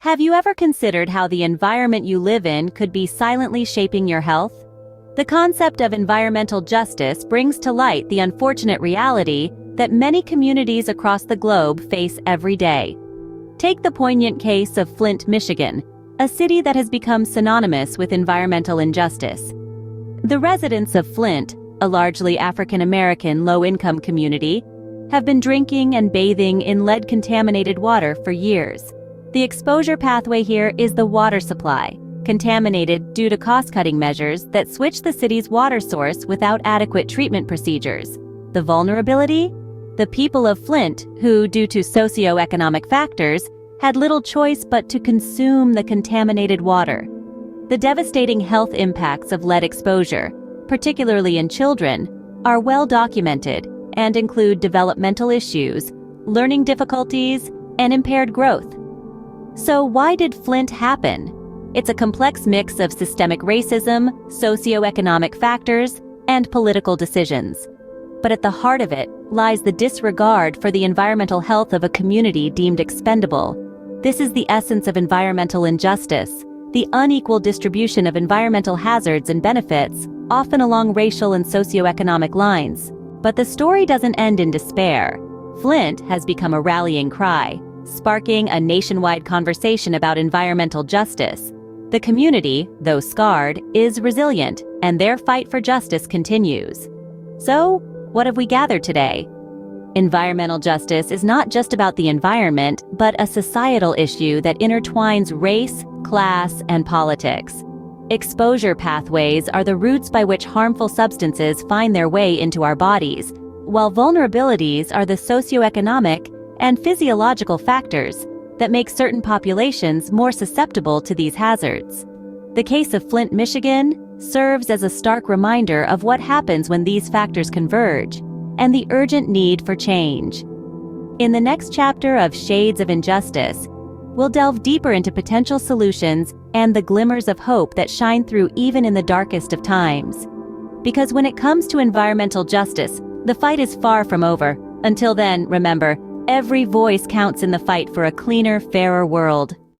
Have you ever considered how the environment you live in could be silently shaping your health? The concept of environmental justice brings to light the unfortunate reality that many communities across the globe face every day. Take the poignant case of Flint, Michigan, a city that has become synonymous with environmental injustice. The residents of Flint, a largely African-American low-income community, have been drinking and bathing in lead-contaminated water for years. The exposure pathway here is the water supply, contaminated due to cost-cutting measures that switch the city's water source without adequate treatment procedures. The vulnerability? The people of Flint, who, due to socioeconomic factors, had little choice but to consume the contaminated water. The devastating health impacts of lead exposure, particularly in children, are well documented and include developmental issues, learning difficulties, and impaired growth. So why did Flint happen? It's a complex mix of systemic racism, socioeconomic factors, and political decisions. But at the heart of it lies the disregard for the environmental health of a community deemed expendable. This is the essence of environmental injustice, the unequal distribution of environmental hazards and benefits, often along racial and socioeconomic lines. But the story doesn't end in despair. Flint has become a rallying cry, sparking a nationwide conversation about environmental justice. The community, though scarred, is resilient, and their fight for justice continues. So, what have we gathered today? Environmental justice is not just about the environment, but a societal issue that intertwines race, class, and politics. Exposure pathways are the routes by which harmful substances find their way into our bodies, while vulnerabilities are the socioeconomic and physiological factors that make certain populations more susceptible to these hazards. The case of Flint, Michigan, serves as a stark reminder of what happens when these factors converge, and the urgent need for change. In the next chapter of Shades of Injustice, we'll delve deeper into potential solutions and the glimmers of hope that shine through even in the darkest of times. Because when it comes to environmental justice, the fight is far from over. Until then, remember, every voice counts in the fight for a cleaner, fairer world.